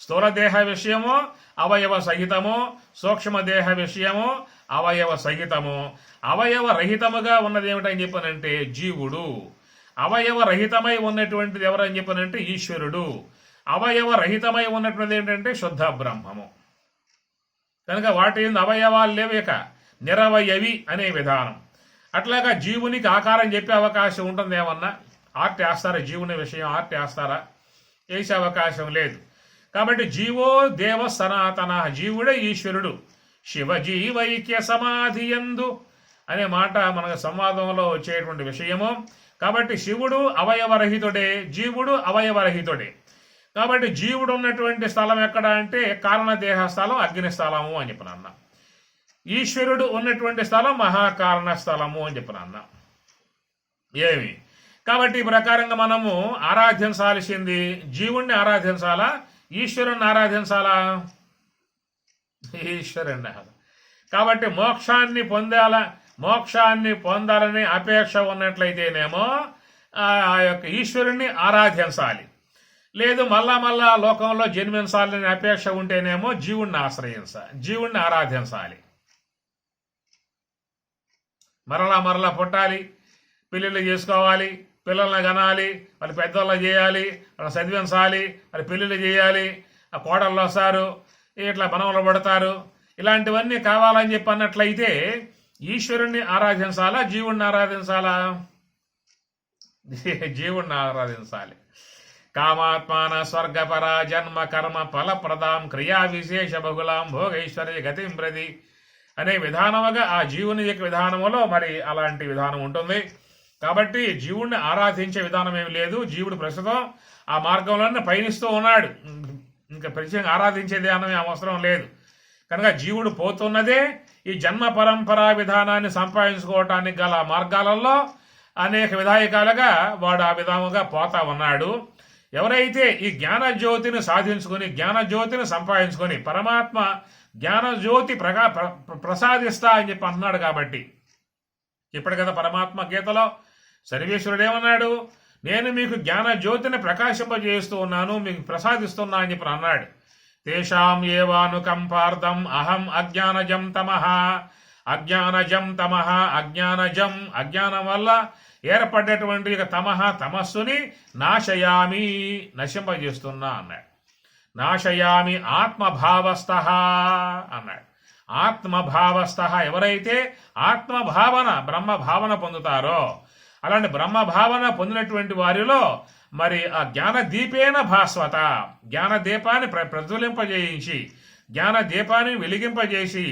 స్థూలదేహ విషయము అవయవ సహితము, సూక్ష్మదేహ విషయము అవయవ సహితము. అవయవ రహితముగా ఉన్నది ఏమిటని చెప్పానంటే జీవుడు. అవయవ రహితమై ఉన్నటువంటిది ఎవరని చెప్పానంటే ఈశ్వరుడు. అవయవ రహితమై ఉన్నటువంటిది ఏంటంటే శుద్ధ బ్రహ్మము. కనుక వాటి అవయవాలు లేవు, ఇక నిరవయవి అనే విధానం. అట్లాగా జీవునికి ఆకారం చెప్పే అవకాశం ఉంటుంది. ఏమన్నా ఆర్ట్ వేస్తారా? జీవుని విషయం ఆర్ట్ వేస్తారా? వేసే అవకాశం లేదు. కాబట్టి జీవో దేవ సనాతన, జీవుడే ఈశ్వరుడు. శివజీవైక్య సమాధియందు అనే మాట మనకు సంవాదంలో వచ్చేటువంటి విషయము. కాబట్టి శివుడు అవయవరహితుడే, జీవుడు అవయవరహితుడే. కాబట్టి జీవుడు ఉన్నటువంటి స్థలం ఎక్కడ అంటే కారణదేహ స్థలం, అగ్ని స్థలము అని చెప్పినన్నా. ఈశ్వరుడు ఉన్నటువంటి స్థలం మహాకారణ స్థలము అని చెప్పినన్నా. ఏమి కాబట్టి ఈ ప్రకారంగా మనము ఆరాధించాల్సింది జీవుణ్ణి ఆరాధించాలా, ఈశ్వరుణ్ణి ఆరాధించాలా? ఈశ్వరుణ్ణి. కాబట్టి మోక్షాన్ని పొందాలని అపేక్ష ఉన్నట్లయితేనేమో ఆ యొక్క ఈశ్వరుణ్ణి ఆరాధించాలి. లేదు మళ్ళా లోకంలో జన్మించాలని అపేక్ష ఉంటేనేమో జీవుణ్ణి ఆరాధించాలి. మరలా పుట్టాలి, పెళ్ళిళ్ళు చేసుకోవాలి, పిల్లల్ని కనాలి, వాళ్ళు పెద్దవాళ్ళు చేయాలి, వాళ్ళు చదివించాలి, వాళ్ళు పెళ్ళిళ్ళు చేయాలి, ఆ కోడళ్ళు వస్తారు, ఇట్లా మనవలు పడతారు, ఇలాంటివన్నీ కావాలని చెప్పి అన్నట్లయితే ఈశ్వరుణ్ణి ఆరాధించాలా, జీవుణ్ణి ఆరాధించాలా? జీవుణ్ణి ఆరాధించాలి. కామాత్మాన స్వర్గపర జన్మ కర్మ ఫలప్రదాం క్రియా విశేష బహుళాం భోగైశ్వర్య గతిం ప్రది అనే విధానముగా ఆ జీవుని యొక్క విధానములో మరి అలాంటి విధానం ఉంటుంది. కాబట్టి జీవుణ్ణి ఆరాధించే విధానం ఏమి లేదు. జీవుడు ప్రస్తుతం ఆ మార్గంలోనే పయనిస్తూ ఉన్నాడు. ఇంకా ప్రత్యేకంగా ఆరాధించే ధ్యానం అవసరం లేదు. కనుక జీవుడు పోతున్నదే ఈ జన్మ పరంపరా విధానాన్ని సంపాదించుకోవటానికి గల మార్గాలలో అనేక విధాయకాలుగా వాడు ఆ విధముగా పోతా ఉన్నాడు. ఎవరైతే ఈ జ్ఞానజ్యోతిని సాధించుకొని జ్ఞానజ్యోతిని సంపాదించుకొని పరమాత్మ జ్ఞానజ్యోతి ప్రసాదిస్తా అని చెప్పి అంటున్నాడు. కాబట్టి ఇప్పుడు కదా పరమాత్మ గీతలో సర్వేశ్వరుడు ఏమన్నాడు? నేను మీకు జ్ఞానజ్యోతిని ప్రకాశింపజేస్తూ ఉన్నాను, మీకు ప్రసాదిస్తున్నా అని చెప్పి అన్నాడు. తేషాం ఏవానుకంపార్థం అహం అజ్ఞానజం తమః. అజ్ఞానం వల్ల ఏర్పడ్డటువంటి తమస్సుని నాశయామి, నశింపజేస్తున్నా అన్నాడు. నాశయామి ఆత్మభావస్థః అన్నాడు. ఆత్మభావస్థః ఎవరైతే ఆత్మభావన బ్రహ్మభావన పొందుతారో అలాంటి బ్రహ్మభావన పొందినటువంటి వారిలో మరి ఆ జ్ఞానదీపేన భాస్వత, జ్ఞానదీపాన్ని ప్రజ్వలింపజేయించి జ్ఞానదీపాన్ని వెలిగింపజేసి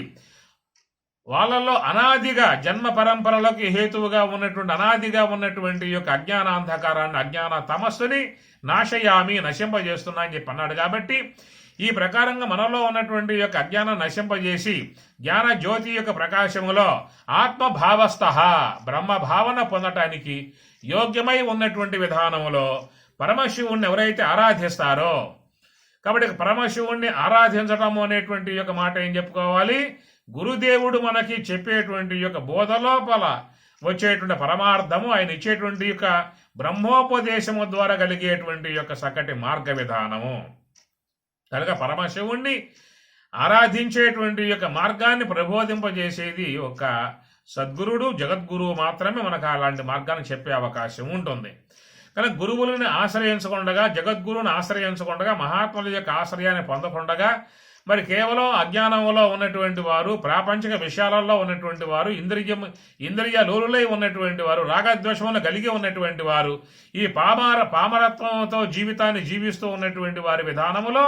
వాళ్ళల్లో అనాదిగా జన్మ పరంపరలోకి హేతువుగా ఉన్నటువంటి అనాదిగా ఉన్నటువంటి యొక్క అజ్ఞాన అంధకారాన్ని అజ్ఞాన తమస్సుని నాశయామి, నశింపజేస్తున్నా అని చెప్పి అన్నాడు. కాబట్టి ఈ ప్రకారంగా మనలో ఉన్నటువంటి యొక్క అజ్ఞానం నశింపజేసి జ్ఞాన జ్యోతి యొక్క ప్రకాశములో ఆత్మభావస్థః బ్రహ్మభావన పొందటానికి యోగ్యమై ఉన్నటువంటి విధానములో పరమశివుణ్ణి ఎవరైతే ఆరాధిస్తారో, కాబట్టి పరమశివుణ్ణి ఆరాధించటము అనేటువంటి యొక్క మాట ఏం చెప్పుకోవాలి? గురుదేవుడు మనకి చెప్పేటువంటి యొక్క బోధలోపల వచ్చేటువంటి పరమార్థము, ఆయన ఇచ్చేటువంటి యొక్క బ్రహ్మోపదేశము ద్వారా కలిగేటువంటి యొక్క చక్కటి మార్గ విధానము. కనుక పరమశివుణ్ణి ఆరాధించేటువంటి యొక్క మార్గాన్ని ప్రబోధింపజేసేది ఒక సద్గురుడు, జగద్గురువు మాత్రమే మనకు అలాంటి మార్గాన్ని చెప్పే అవకాశం ఉంటుంది. కనుక గురువులను ఆశ్రయించకుండా, జగద్గురువుని ఆశ్రయించకుండా, మహాత్ముల యొక్క ఆశ్రయాన్ని పొందకుండా మరి కేవలం అజ్ఞానంలో ఉన్నటువంటి వారు, ప్రాపంచిక విషయాలలో ఉన్నటువంటి వారు, ఇంద్రియ లోలులై ఉన్నటువంటి వారు, రాగద్వేషములను కలిగి ఉన్నటువంటి వారు, ఈ పామరత్వంతో జీవితాన్ని జీవిస్తూ ఉన్నటువంటి వారి విధానములో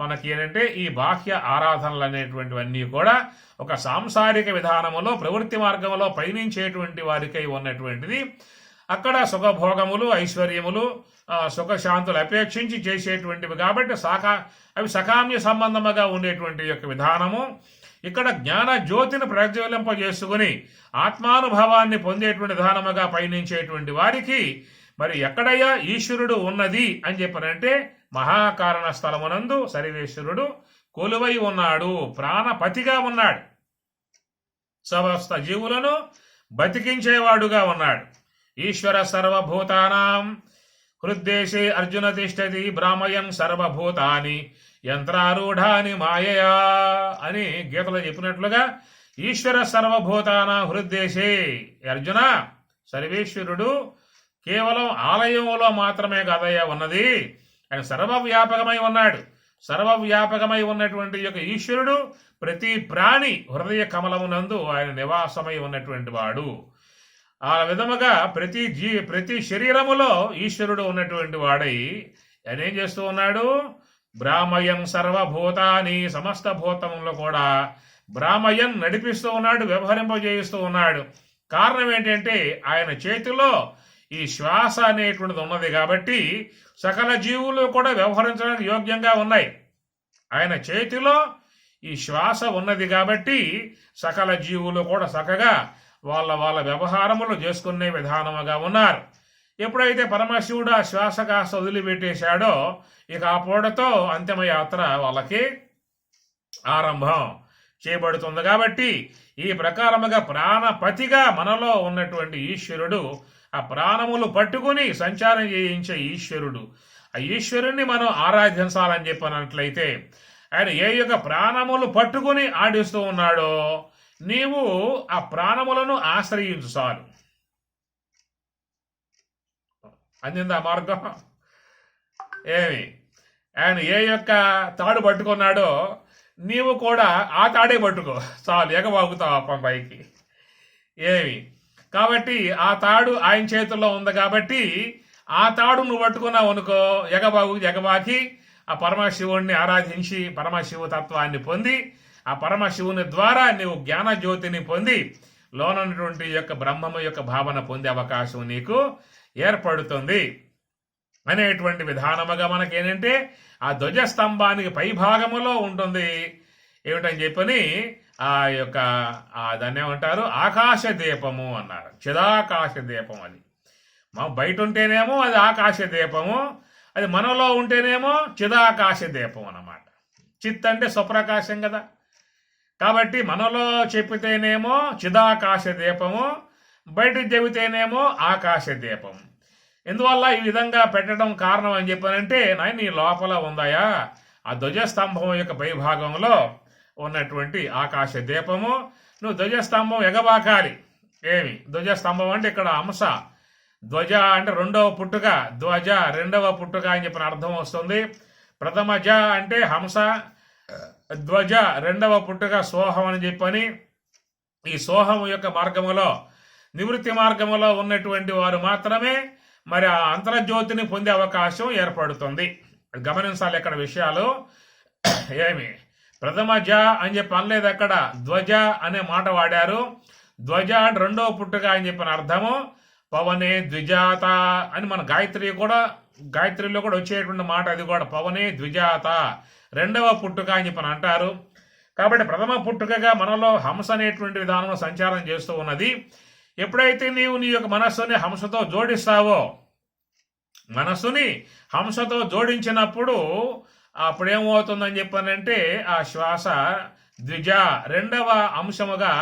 మనకి ఏంటంటే ఈ బాహ్య ఆరాధనలు అనేటువంటివన్నీ కూడా ఒక సాంసారిక విధానములో ప్రవృత్తి మార్గంలో పయనించేటువంటి వారికై ఉన్నటువంటిది. అక్కడ సుఖభోగములు, ఐశ్వర్యములు, సుఖశాంతులు అపేక్షించి చేసేటువంటివి కాబట్టి అవి సకామ్య సంబంధముగా ఉండేటువంటి యొక్క విధానము. ఇక్కడ జ్ఞాన జ్యోతిని ప్రజ్వలింపజేసుకుని ఆత్మానుభవాన్ని పొందేటువంటి విధానముగా పయనించేటువంటి వారికి మరి ఎక్కడయ్యా ఈశ్వరుడు ఉన్నది అని చెప్పనంటే మహాకారణ స్థలమునందు సర్వేశ్వరుడు కొలువై ఉన్నాడు, ప్రాణపతిగా ఉన్నాడు, సమస్త జీవులను బతికించేవాడుగా ఉన్నాడు. ఈశ్వర సర్వభూతానాం హృద్దేశే అర్జున తిష్టతి బ్రాహ్మయన్ సర్వభూతాని యంత్రారూఢాని మాయయా అని గీతలో చెప్పినట్లుగా ఈశ్వర సర్వభూతాన హృద్దేశే అర్జున, సర్వేశ్వరుడు కేవలం ఆలయంలో మాత్రమే కదయ్యా ఉన్నది, ఆయన సర్వవ్యాపకమై ఉన్నాడు. సర్వవ్యాపకమై ఉన్నటువంటి యొక్క ఈశ్వరుడు ప్రతి ప్రాణి హృదయ కమలమునందు ఆయన నివాసమై ఉన్నటువంటి వాడు. ఆ విధముగా ప్రతి శరీరములో ఈశ్వరుడు ఉన్నటువంటి వాడై ఆయన ఏం చేస్తూ ఉన్నాడు? బ్రాహ్మయం సర్వభూతాని, సమస్త భూతములు కూడా బ్రాహ్మయం నడిపిస్తూ ఉన్నాడు, వ్యవహరింపజేయిస్తూ ఉన్నాడు. కారణం ఏంటంటే ఆయన చేతిలో ఈ శ్వాస అనేటువంటిది ఉన్నది కాబట్టి సకల జీవులు కూడా వ్యవహరించడానికి యోగ్యంగా ఉన్నాయి. ఆయన చేతిలో ఈ శ్వాస ఉన్నది కాబట్టి సకల జీవులు కూడా చక్కగా వాళ్ళ వ్యవహారములు చేసుకునే విధానముగా ఉన్నారు. ఎప్పుడైతే పరమశివుడు ఆ శ్వాస కాస్త వదిలిపెట్టేశాడో ఇక ఆ పూటతో అంతిమయాత్ర వాళ్ళకి ఆరంభం చేయబడుతుంది. కాబట్టి ఈ ప్రకారముగా ప్రాణపతిగా మనలో ఉన్నటువంటి ఈశ్వరుడు, ఆ ప్రాణములు పట్టుకుని సంచారం చేయించే ఈశ్వరుడు, ఆ ఈశ్వరుణ్ణి మనం ఆరాధించాలని చెప్పినట్లయితే ఆయన ఏ యొక్క ప్రాణములు పట్టుకుని ఆడిస్తూ ఉన్నాడో నీవు ఆ ప్రాణములను ఆశ్రయించు చాలు. అందిందా మార్గం? ఏమి ఆయన ఏ యొక్క తాడు పట్టుకున్నాడో నీవు కూడా ఆ తాడే పట్టుకో చాలు, ఎగబాగుతావు అప్ప పైకి. ఏమి కాబట్టి ఆ తాడు ఆయన చేతుల్లో ఉంది కాబట్టి ఆ తాడు నువ్వు పట్టుకున్నావు అనుకో, ఎగబాకి ఆ పరమశివుణ్ణి ఆరాధించి పరమశివ తత్వాన్ని పొంది ఆ పరమశివుని ద్వారా నీవు జ్ఞాన జ్యోతిని పొంది లోనటువంటి యొక్క బ్రహ్మము యొక్క భావన పొందే అవకాశం నీకు ఏర్పడుతుంది అనేటువంటి విధానముగా మనకేంటంటే ఆ ధ్వజస్తంభానికి పై భాగములో ఉంటుంది. ఏమిటని చెప్పని ఆ యొక్క దాన్ని ఏమంటారు? ఆకాశ దీపము అన్నారు. చిదాకాశ దీపం. అది బయట ఉంటేనేమో అది ఆకాశ దీపము, అది మనలో ఉంటేనేమో చిదాకాశ దీపం అన్నమాట. చిత్ అంటే స్వప్రకాశం కదా, కాబట్టి మనలో చెప్పితేనేమో చిదాకాశ దీపము, బయట చెబితేనేమో ఆకాశ దీపం. ఎందువల్ల ఈ విధంగా పెట్టడం కారణం అని చెప్పానంటే నాయన నీ లోపల ఉందాయా ఆ ధ్వజస్తంభం యొక్క పై భాగంలో ఉన్నటువంటి ఆకాశ దీపము. నువ్వు ధ్వజస్తంభం ఎగబాకాలి. ఏమి ధ్వజస్తంభం అంటే ఇక్కడ అంశ, ధ్వజ అంటే రెండవ పుట్టుక, ధ్వజ రెండవ పుట్టుక అని చెప్పిన అర్థం వస్తుంది. ప్రథమ జ అంటే హంస, ధ్వజ రెండవ పుట్టుక సోహం అని చెప్పని ఈ సోహం యొక్క మార్గములో నివృత్తి మార్గములో ఉన్నటువంటి వారు మాత్రమే మరి ఆ అంతర్జ్యోతిని పొందే అవకాశం ఏర్పడుతుంది. గమనించాలి ఇక్కడ విషయాలు. ఏమి ప్రథమ జ అని చెప్పి అనలేదు, అక్కడ ధ్వజ అనే మాట వాడారు. ధ్వజ రెండవ పుట్టుక అని చెప్పిన అర్థము పవనే ద్విజాత అని మన గాయత్రిలో కూడా వచ్చేటువంటి మాట. అది కూడా పవనే ద్విజాత రెండవ పుట్టుక అని చెప్పని అంటారు. కాబట్టి ప్రథమ పుట్టుకగా మనలో హంస అనేటువంటి విధానంలో సంచారం చేస్తూ ఉన్నది. ఎప్పుడైతే నీవు నీ యొక్క మనస్సుని హంసతో జోడిస్తావో, మనస్సుని హంసతో జోడించినప్పుడు అప్పుడేమవుతుందని చెప్పానంటే ఆ శ్వాస ద్విజ రెండవ అంశముగా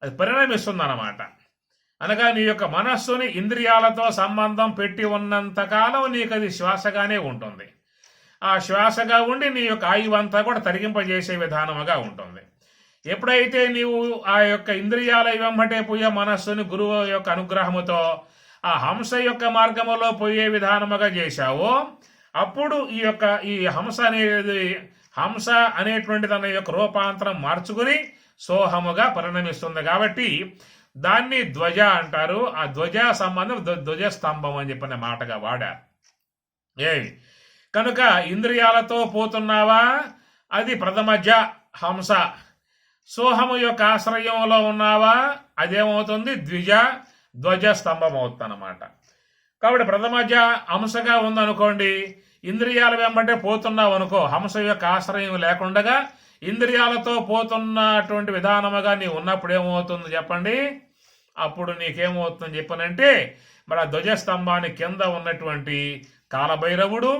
అది పరిణమిస్తుంది అన్నమాట. అనగా నీ యొక్క మనస్సుని ఇంద్రియాలతో సంబంధం పెట్టి ఉన్నంతకాలం నీకు అది శ్వాసగానే ఉంటుంది. ఆ శ్వాసగా ఉండి నీ యొక్క ఆయువంతా కూడా తరిగింపజేసే విధానముగా ఉంటుంది. ఎప్పుడైతే నీవు ఆ యొక్క ఇంద్రియాల వెంబటే పోయే మనస్సుని గురువు యొక్క అనుగ్రహముతో ఆ హంస యొక్క మార్గములో పోయే విధానముగా చేశావో అప్పుడు ఈ హంస అనేటువంటి తన యొక్క రూపాంతరం మార్చుకుని సోహముగా పరిణమిస్తుంది. కాబట్టి దాన్ని ధ్వజ అంటారు. ఆ ధ్వజ సంబంధం ధ్వజస్తంభం అని చెప్పిన మాటగా వాడారు. కనుక ఇంద్రియాలతో పోతున్నావా, అది ప్రథమజ హంస. సోహము యొక్క ఆశ్రయంలో ఉన్నావా, అదేమవుతుంది ధ్వజ స్తంభం అవుతుంది అన్నమాట. కాబట్టి ప్రథమజ హంసగా ఉందనుకోండి, ఇంద్రియాల వెంబటే పోతున్నావు అనుకో, హంస యొక్క ఆశ్రయం లేకుండా ఇంద్రియాలతో పోతున్నటువంటి విధానముగా నీ ఉన్నప్పుడు ఏమవుతుంది చెప్పండి? అప్పుడు నీకేమవుతుందని చెప్పనంటే, మరి ఆ ధ్వజస్తంభానికి కింద ఉన్నటువంటి కాలభైరవుడు,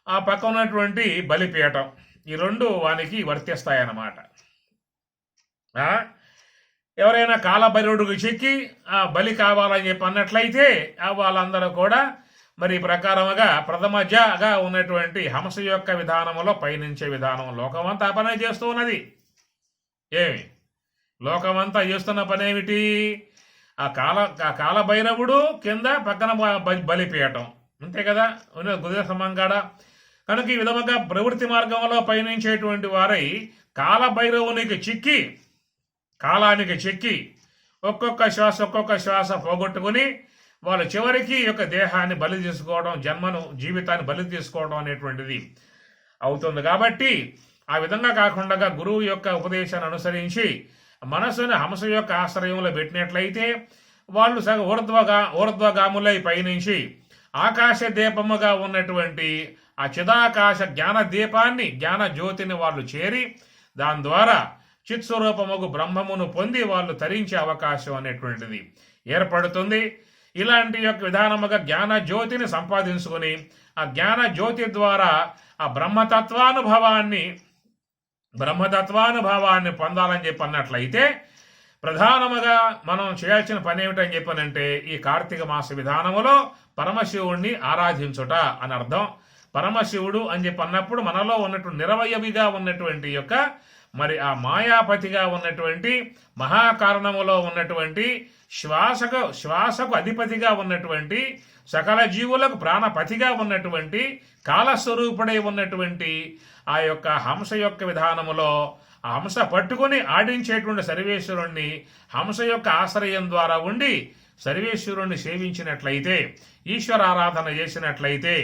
ఆ పక్క ఉన్నటువంటి బలిపీఠం, ఈ రెండు వానికి వర్తిస్తాయన్నమాట. ఎవరైనా కాలభైరవుడికి చెక్కి ఆ బలి కావాలని చెప్పి అన్నట్లయితే వాళ్ళందరూ కూడా మరి ప్రకారముగా ప్రథమజగా ఉన్నటువంటి హంస యొక్క విధానంలో పయనించే విధానం. లోకమంతా పనే చేస్తూ ఉన్నది. ఏమి లోకమంతా చేస్తున్న పనేమిటి? ఆ కాలభైరవుడు కింద పక్కన బలిపీయటం, అంతే కదా, గుదిర సమంగాడ. కనుక ఈ విధముగా ప్రవృత్తి మార్గంలో పయనించేటువంటి వారై కాలభైరవునికి చిక్కి, కాలానికి చెక్కి ఒక్కొక్క శ్వాస పోగొట్టుకుని వాళ్ళు చివరికి యొక్క దేహాన్ని బలి తీసుకోవడం, జీవితాన్ని బలి తీసుకోవడం అనేటువంటిది అవుతుంది. కాబట్టి ఆ విధంగా కాకుండా గురువు యొక్క ఉపదేశాన్ని అనుసరించి మనసుని హంస యొక్క ఆశ్రయంలో పెట్టినట్లయితే వాళ్ళు ఊర్ధ్వగాములై పయనించి ఆకాశ దీపముగా ఉన్నటువంటి ఆ చిదాకాశ జ్ఞాన దీపాన్ని, జ్ఞాన జ్యోతిని వాళ్ళు చేరి దాని ద్వారా చిత్స్వరూపముగు బ్రహ్మమును పొంది వాళ్ళు తరించే అవకాశం అనేటువంటిది ఏర్పడుతుంది. ఇలాంటి యొక్క విధానముగా జ్ఞాన జ్యోతిని సంపాదించుకుని ఆ జ్ఞాన జ్యోతి ద్వారా ఆ బ్రహ్మతత్వానుభవాన్ని పొందాలని చెప్పి అన్నట్లయితే ప్రధానముగా మనం చేయాల్సిన పని ఏమిటని చెప్పనంటే, ఈ కార్తీక మాస విధానములో పరమశివుణ్ణి ఆరాధించుట అని అర్థం. పరమశివుడు అని చెప్పి అన్నప్పుడు మనలో ఉన్నటువంటి నిరవయవిగా ఉన్నటువంటి యొక్క మరి ఆ మాయాపతిగా ఉన్నటువంటి మహాకారణములో ఉన్నటువంటి శ్వాసకు అధిపతిగా ఉన్నటువంటి సకల జీవులకు ప్రాణపతిగా ఉన్నటువంటి కాలస్వరూపుడై ఉన్నటువంటి ఆ యొక్క హంస యొక్క విధానములో ఆ హంస పట్టుకుని ఆడించేటువంటి సర్వేశ్వరుణ్ణి హంస యొక్క ఆశ్రయం ద్వారా ఉండి సర్వేశ్వరుణ్ణి సేవించినట్లయితే, ఈశ్వరారాధన చేసినట్లయితే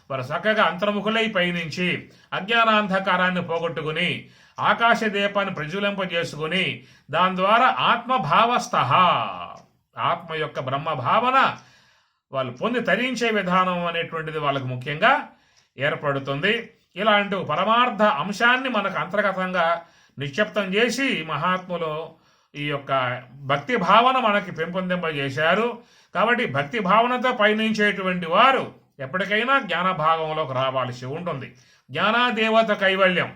వారు చక్కగా అంతర్ముఖులై పయనించి అజ్ఞానాంధకారాన్ని పోగొట్టుకుని ఆకాశ దీపాన్ని ప్రజ్వలింపజేసుకుని దాని ద్వారా ఆత్మ యొక్క బ్రహ్మభావన వాళ్ళు పొంది తరించే విధానం అనేటువంటిది వాళ్ళకు ముఖ్యంగా ఏర్పడుతుంది. ఇలాంటి పరమార్థ అంశాన్ని మనకు అంతర్గతంగా నిక్షిప్తం చేసి మహాత్ములు ఈ యొక్క భక్తి భావన మనకి పెంపొందింపజేశారు. కాబట్టి భక్తి భావనతో పయనించేటువంటి వారు ఎప్పటికైనా జ్ఞాన భాగంలోకి రావాల్సి ఉంటుంది. జ్ఞానాదేవత కైవల్యం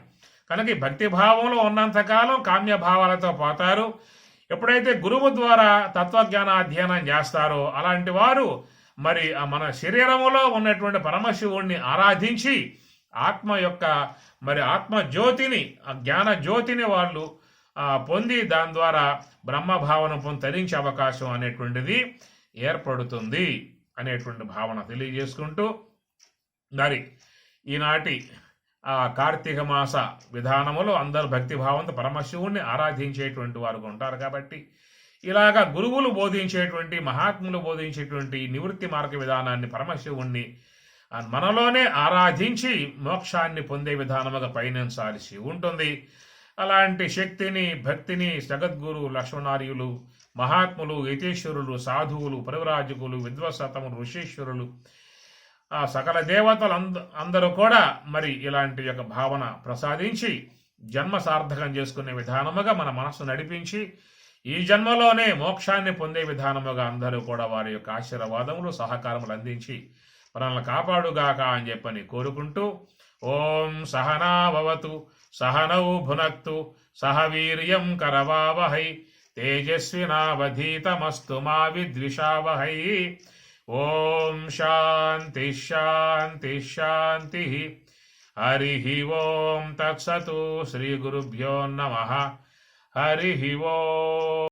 కనుక ఈ భక్తి భావంలో ఉన్నంతకాలం కామ్య భావాలతో పోతారు. ఎప్పుడైతే గురువు ద్వారా తత్వజ్ఞాన అధ్యయనం చేస్తారో అలాంటి వారు మరి మన శరీరములో ఉన్నటువంటి పరమశివుణ్ణి ఆరాధించి ఆత్మ జ్యోతిని, ఆ జ్ఞాన జ్యోతిని వాళ్ళు పొంది దాని ద్వారా బ్రహ్మభావన పొంది తరించే అవకాశం అనేటువంటిది ఏర్పడుతుంది అనేటువంటి భావన తెలియజేసుకుంటూ మరి ఈనాటి ఆ కార్తీక మాస విధానములో అందరూ భక్తి భావంతో పరమశివుణ్ణి ఆరాధించేటువంటి వారు ఉంటారు. కాబట్టి ఇలాగా గురువులు బోధించేటువంటి, మహాత్ములు బోధించేటువంటి నివృత్తి మార్గ విధానాన్ని పరమశివుణ్ణి మనలోనే ఆరాధించి మోక్షాన్ని పొందే విధానముగా పయనించాల్సి ఉంటుంది. అలాంటి శక్తిని, భక్తిని జగద్గురు లక్ష్మణార్యులు, మహాత్ములు, యతీశ్వరులు, సాధువులు, పరివ్రాజకులు, విద్వసతములు, ఋషీశ్వరులు, ఆ సకల దేవతలు అందరూ కూడా మరి ఇలాంటి యొక్క భావన ప్రసాదించి జన్మ సార్థకం చేసుకునే విధానముగా మన మనస్సు నడిపించి ఈ జన్మలోనే మోక్షాన్ని పొందే విధానముగా అందరూ కూడా వారి యొక్క ఆశీర్వాదములు, సహకారములు అందించి మనల్ని కాపాడుగాక అని చెప్పని కోరుకుంటూ, ఓం సహనా భవతు సహనౌ భునక్తు సహ వీర్యం కరవావహై తేజస్వినావధీతమస్తు మా విద్విషావహై. ఓం శాంతి శాంతి శాంతి. హరి ఓం తత్సతు. శ్రీ గురుభ్యో నమః. హరి ఓం.